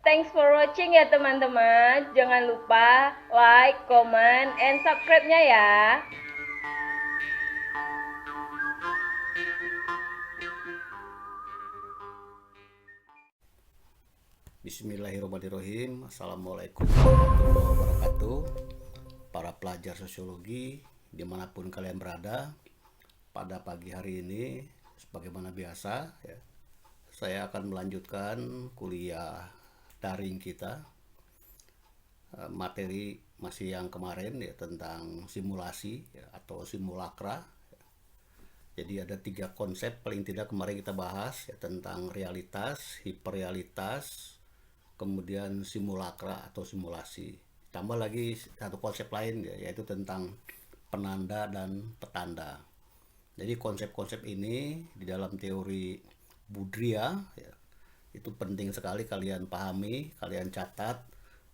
Thanks for watching ya teman-teman. Jangan lupa like, comment, and subscribe-nya ya. Bismillahirrahmanirrahim. Assalamualaikum warahmatullahi wabarakatuh. Para pelajar sosiologi dimanapun kalian berada, pada pagi hari ini sebagaimana biasa ya, saya akan melanjutkan kuliah daring kita. Materi masih yang kemarin ya, tentang simulasi ya, atau simulakra. Jadi ada 3 konsep paling tidak kemarin kita bahas ya, tentang realitas, hiperrealitas, kemudian simulakra atau simulasi. Tambah lagi satu konsep lain ya, yaitu tentang penanda dan petanda. Jadi konsep-konsep ini di dalam teori Budria ya, itu penting sekali kalian pahami, kalian catat,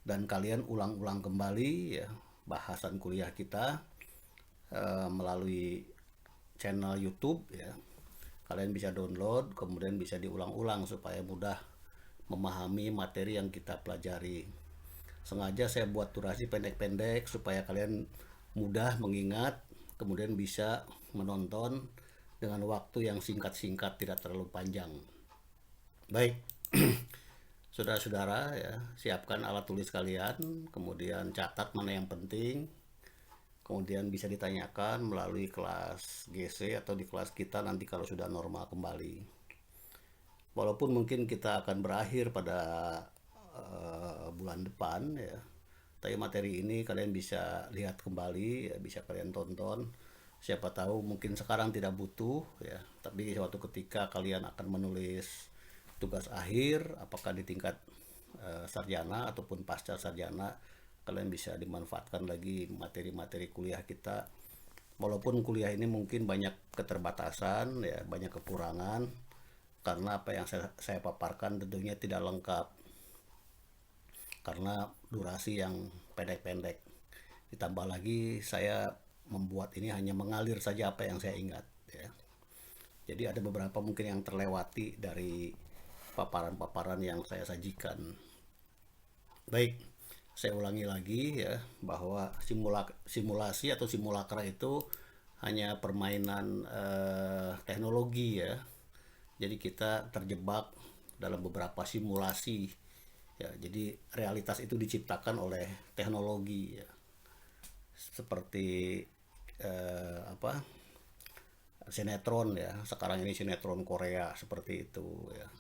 dan kalian ulang-ulang kembali ya bahasan kuliah kita melalui channel YouTube ya. Kalian bisa download, kemudian bisa diulang-ulang supaya mudah memahami materi yang kita pelajari. Sengaja saya buat durasi pendek-pendek supaya kalian mudah mengingat, kemudian bisa menonton dengan waktu yang singkat-singkat, tidak terlalu panjang. Baik, saudara-saudara ya, siapkan alat tulis kalian, kemudian catat mana yang penting, kemudian bisa ditanyakan melalui kelas GC atau di kelas kita nanti kalau sudah normal kembali. Walaupun mungkin kita akan berakhir pada bulan depan ya, tapi materi ini kalian bisa lihat kembali ya, bisa kalian tonton. Siapa tahu mungkin sekarang tidak butuh ya, tapi suatu ketika kalian akan menulis tugas akhir, apakah di tingkat sarjana ataupun pasca sarjana, kalian bisa dimanfaatkan lagi materi-materi kuliah kita. Walaupun kuliah ini mungkin banyak keterbatasan ya, banyak kekurangan, karena apa yang saya paparkan tentunya tidak lengkap karena durasi yang pendek-pendek. Ditambah lagi saya membuat ini hanya mengalir saja apa yang saya ingat ya. Jadi ada beberapa mungkin yang terlewati dari paparan-paparan yang saya sajikan. Baik, saya ulangi lagi ya, bahwa simulasi atau simulakra itu hanya permainan teknologi ya. Jadi kita terjebak dalam beberapa simulasi ya. Jadi realitas itu diciptakan oleh teknologi ya. Seperti apa, sinetron ya, sekarang ini sinetron Korea seperti itu ya.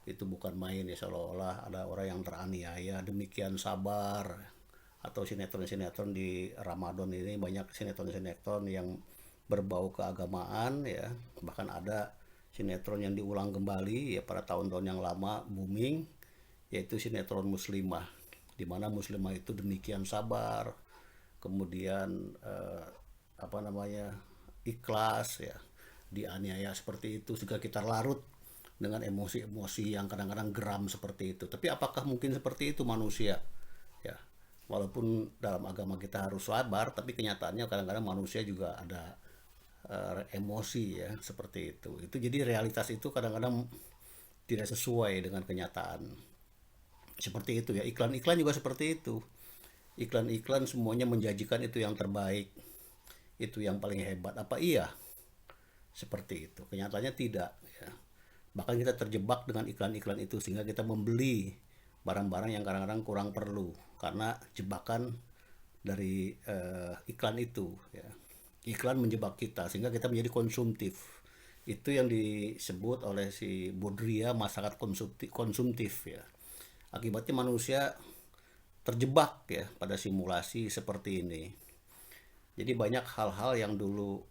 Itu bukan main ya, seolah-olah ada orang yang teraniaya demikian sabar. Atau sinetron-sinetron di Ramadan ini banyak sinetron-sinetron yang berbau keagamaan ya, bahkan ada sinetron yang diulang kembali ya pada tahun-tahun yang lama booming, yaitu sinetron Muslimah, di mana Muslimah itu demikian sabar, kemudian apa namanya, ikhlas ya, dianiaya seperti itu sehingga kita larut dengan emosi-emosi yang kadang-kadang geram seperti itu. Tapi apakah mungkin seperti itu manusia ya? Walaupun dalam agama kita harus sabar, tapi kenyataannya kadang-kadang manusia juga ada emosi ya seperti itu. Itu jadi realitas itu kadang-kadang tidak sesuai dengan kenyataan. Seperti itu ya, iklan-iklan juga seperti itu. Iklan-iklan semuanya menjanjikan itu yang terbaik, itu yang paling hebat. Apa iya seperti itu? Kenyataannya tidak ya. Bahkan kita terjebak dengan iklan-iklan itu sehingga kita membeli barang-barang yang kadang-kadang kurang perlu karena jebakan dari iklan itu ya. Iklan menjebak kita sehingga kita menjadi konsumtif. Itu yang disebut oleh si Baudrillard masyarakat konsumtif ya. Akibatnya manusia terjebak ya pada simulasi seperti ini. Jadi banyak hal-hal yang dulu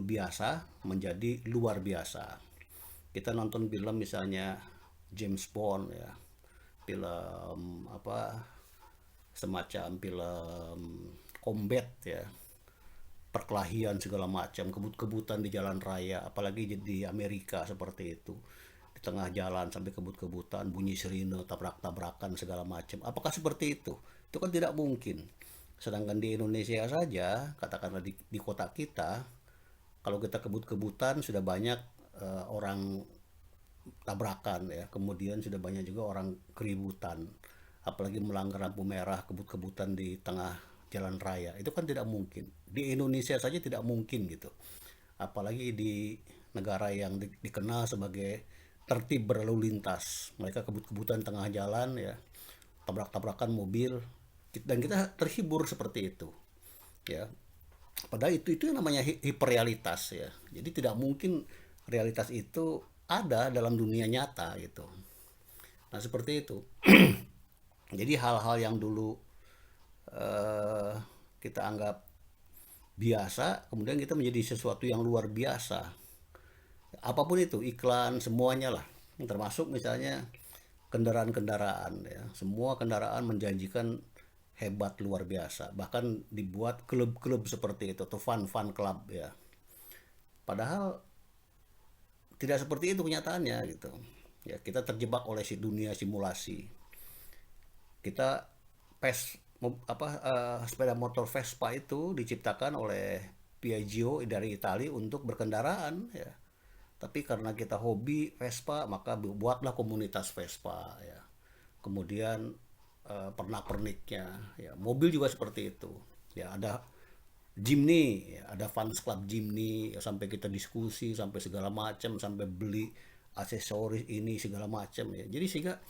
biasa menjadi luar biasa. Kita nonton film misalnya James Bond ya, film apa, semacam film combat ya, perkelahian segala macam, kebut-kebutan di jalan raya, apalagi di Amerika seperti itu. Di tengah jalan sampai kebut-kebutan, bunyi sirine, tabrak-tabrakan segala macam. Apakah seperti itu? Itu kan tidak mungkin. Sedangkan di Indonesia saja, katakanlah di kota kita, kalau kita kebut-kebutan sudah banyak orang tabrakan ya, kemudian sudah banyak juga orang keributan, apalagi melanggar lampu merah, kebut-kebutan di tengah jalan raya. Itu kan tidak mungkin. Di Indonesia saja tidak mungkin gitu. Apalagi di negara yang dikenal sebagai tertib berlalu lintas. Mereka kebut-kebutan tengah jalan ya, tabrak-tabrakan mobil, dan kita terhibur seperti itu ya. Padahal itu yang namanya hiperrealitas ya. Jadi tidak mungkin realitas itu ada dalam dunia nyata gitu. Nah seperti itu. Jadi hal-hal yang dulu eh, kita anggap biasa, kemudian kita menjadi sesuatu yang luar biasa. Apapun itu, iklan, semuanya lah. Termasuk misalnya kendaraan-kendaraan ya. Semua kendaraan menjanjikan hebat luar biasa. Bahkan dibuat klub-klub seperti itu atau fun-fun club ya. Padahal tidak seperti itu kenyataannya gitu. Ya, kita terjebak oleh si dunia simulasi. Kita sepeda motor Vespa itu diciptakan oleh Piaggio dari Italia untuk berkendaraan ya. Tapi karena kita hobi Vespa, maka buatlah komunitas Vespa ya. Kemudian pernak-perniknya ya. Mobil juga seperti itu. Ya, ada Jimny, ya, ada fans club Jimny ya, sampai kita diskusi sampai segala macam, sampai beli aksesoris ini segala macam ya. Jadi sehingga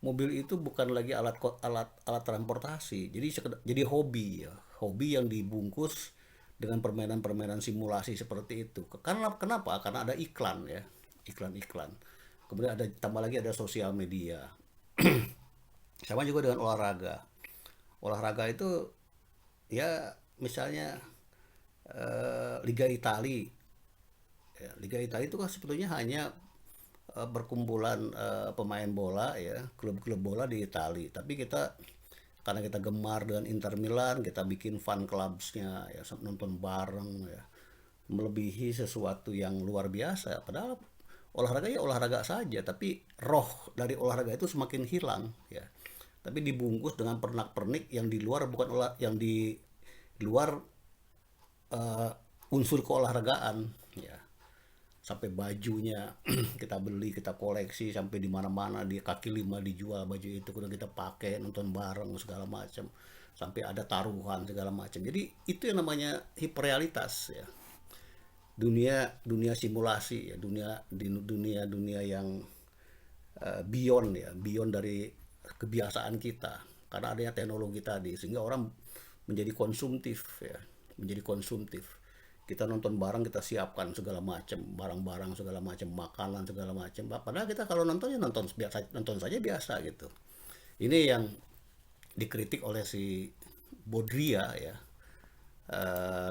mobil itu bukan lagi alat alat alat transportasi. Jadi hobi ya. Hobi yang dibungkus dengan permainan-permainan simulasi seperti itu. Karena kenapa? Karena ada iklan ya. Iklan-iklan. Kemudian ada tambah lagi ada sosial media. Sama juga dengan olahraga. Olahraga itu ya misalnya Liga Italia. Ya, Liga Italia itu kan sebetulnya hanya perkumpulan pemain bola ya, klub-klub bola di Italia. Tapi karena kita gemar dengan Inter Milan, kita bikin fan clubsnya ya, nonton bareng ya, melebihi sesuatu yang luar biasa. Padahal olahraga ya olahraga saja, tapi roh dari olahraga itu semakin hilang ya. Tapi dibungkus dengan pernak-pernik yang di luar, bukan yang di luar unsur keolahragaan ya. Sampai bajunya kita beli, kita koleksi, sampai di mana-mana di kaki lima dijual baju itu, kemudian kita pakai nonton bareng segala macam, sampai ada taruhan segala macam. Jadi itu yang namanya hiperrealitas ya, dunia dunia simulasi ya, dunia yang beyond ya, beyond dari kebiasaan kita, karena adanya teknologi tadi sehingga orang menjadi konsumtif ya, menjadi konsumtif. Kita nonton barang, kita siapkan segala macam barang-barang, segala macam makanan, segala macam, padahal kita kalau nonton ya nonton biasa, nonton saja biasa gitu. Ini yang dikritik oleh si Baudrillard ya,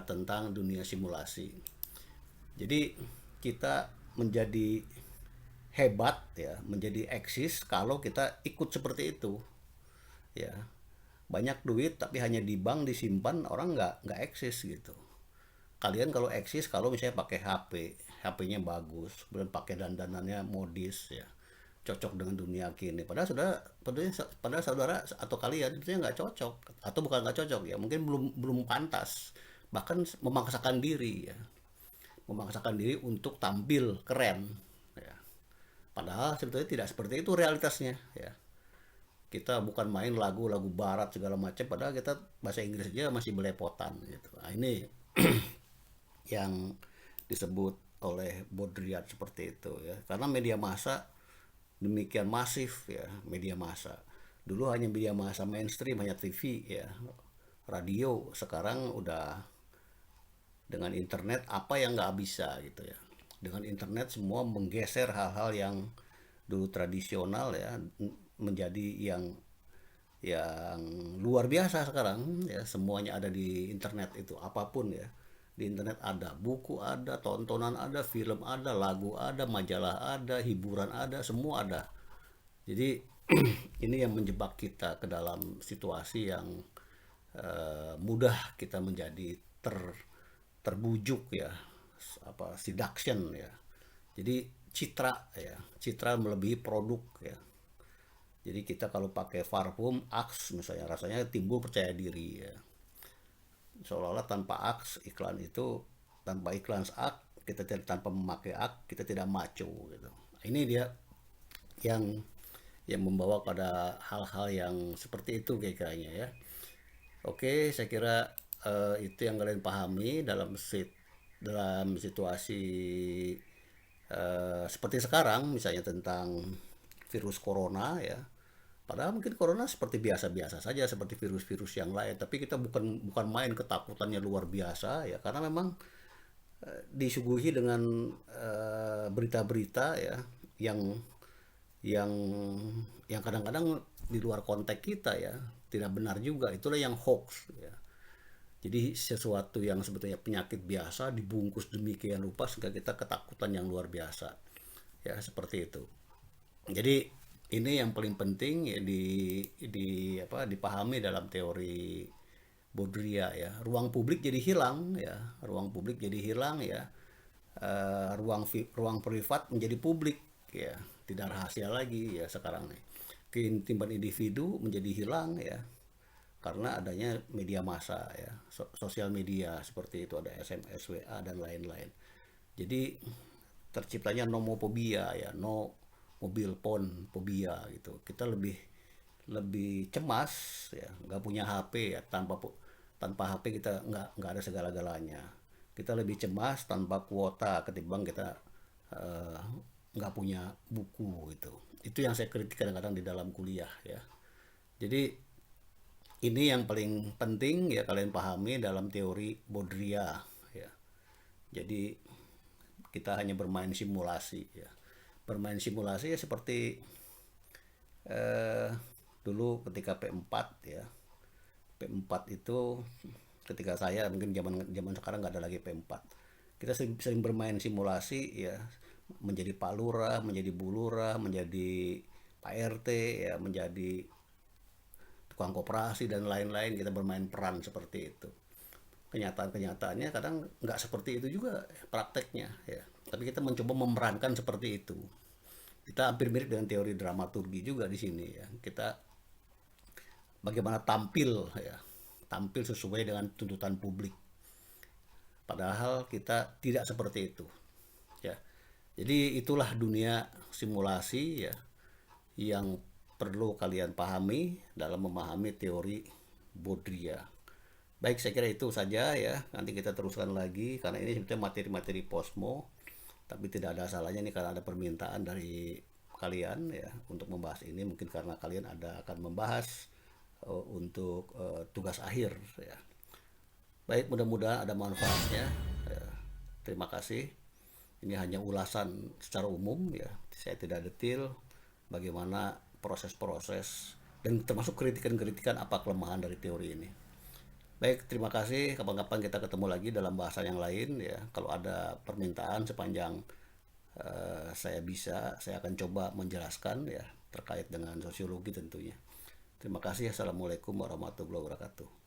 tentang dunia simulasi. Jadi kita menjadi hebat ya, menjadi eksis kalau kita ikut seperti itu ya. Banyak duit tapi hanya di bank disimpan, orang nggak eksis gitu. Kalian kalau eksis kalau misalnya pakai HP-nya bagus, kemudian pakai dandanannya modis ya, cocok dengan dunia kini. Padahal saudara atau kalian itu nggak cocok, atau bukan nggak cocok ya, mungkin belum belum pantas, bahkan memaksakan diri ya, memaksakan diri untuk tampil keren ya. Padahal sebetulnya tidak seperti itu realitasnya ya. Kita bukan main lagu-lagu barat segala macam, padahal kita bahasa Inggris aja masih belepotan gitu. Nah, ini yang disebut oleh Baudrillard seperti itu ya, karena media massa demikian masif ya. Media massa dulu hanya media massa mainstream, hanya TV ya, radio. Sekarang udah dengan internet apa yang nggak bisa gitu ya. Dengan internet semua menggeser hal-hal yang dulu tradisional ya, menjadi yang luar biasa sekarang ya. Semuanya ada di internet, itu apapun ya, di internet ada, buku ada, tontonan ada, film ada, lagu ada, majalah ada, hiburan ada, semua ada. Jadi ini yang menjebak kita ke dalam situasi yang mudah kita menjadi terbujuk ya, seduction ya. Jadi citra melebihi produk ya. Jadi kita kalau pakai parfum Axe misalnya, rasanya timbul percaya diri ya. Seolah-olah tanpa Axe iklan itu, tanpa iklan Axe kita tidak, tanpa memakai Axe kita tidak maco gitu. Ini dia yang membawa pada hal-hal yang seperti itu kayaknya ya. Oke, saya kira itu yang kalian pahami dalam situasi seperti sekarang, misalnya tentang virus corona ya. Padahal mungkin corona seperti biasa-biasa saja, seperti virus-virus yang lain. Tapi kita bukan bukan main ketakutannya luar biasa ya, karena memang disuguhi dengan berita-berita ya yang yang kadang-kadang di luar konteks kita ya, tidak benar juga. Itulah yang hoax ya. Jadi sesuatu yang sebetulnya penyakit biasa dibungkus demikian rupa sehingga kita ketakutan yang luar biasa. Ya, seperti itu. Jadi ini yang paling penting ya dipahami dalam teori Baudrillard ya. Ruang publik jadi hilang ya, ruang publik jadi hilang ya. Ruang privat menjadi publik ya, tidak rahasia lagi ya sekarang nih. Keintiman individu menjadi hilang ya, karena adanya media massa ya, sosial media seperti itu, ada SMS, WA dan lain-lain. Jadi terciptanya nomophobia ya, no mobil phone phobia gitu. Kita lebih lebih cemas ya, nggak punya HP ya, tanpa HP kita nggak ada segala-galanya. Kita lebih cemas tanpa kuota ketimbang kita eh, nggak punya buku gitu. Itu yang saya kritik kadang-kadang di dalam kuliah ya. Jadi ini yang paling penting ya kalian pahami dalam teori Baudrillard ya. Jadi kita hanya bermain simulasi ya. Bermain simulasi ya seperti eh, dulu ketika P4 ya. P4 itu ketika saya mungkin zaman zaman sekarang nggak ada lagi P4. Kita sering bermain simulasi ya, menjadi Pak Lurah, menjadi Bu Lurah, menjadi Pak RT ya, menjadi tukang koperasi dan lain-lain. Kita bermain peran seperti itu. Kenyataannya kadang nggak seperti itu juga prakteknya ya, tapi kita mencoba memerankan seperti itu. Kita hampir mirip dengan teori dramaturgi juga di sini ya, kita bagaimana tampil ya, tampil sesuai dengan tuntutan publik, padahal kita tidak seperti itu ya. Jadi itulah dunia simulasi ya, yang perlu kalian pahami dalam memahami teori Baudrillard. Baik, saya kira itu saja ya. Nanti kita teruskan lagi karena ini sebetulnya materi-materi posmo, tapi tidak ada salahnya nih karena ada permintaan dari kalian ya untuk membahas ini. Mungkin karena kalian akan membahas untuk tugas akhir ya. Baik, mudah-mudahan ada manfaatnya. Ya, terima kasih. Ini hanya ulasan secara umum ya. Saya tidak detail bagaimana proses-proses dan termasuk kritikan-kritikan apa kelemahan dari teori ini. Baik, terima kasih. Kapan-kapan kita ketemu lagi dalam bahasa yang lain ya. Kalau ada permintaan sepanjang saya akan coba menjelaskan ya terkait dengan sosiologi tentunya. Terima kasih. Assalamualaikum warahmatullahi wabarakatuh.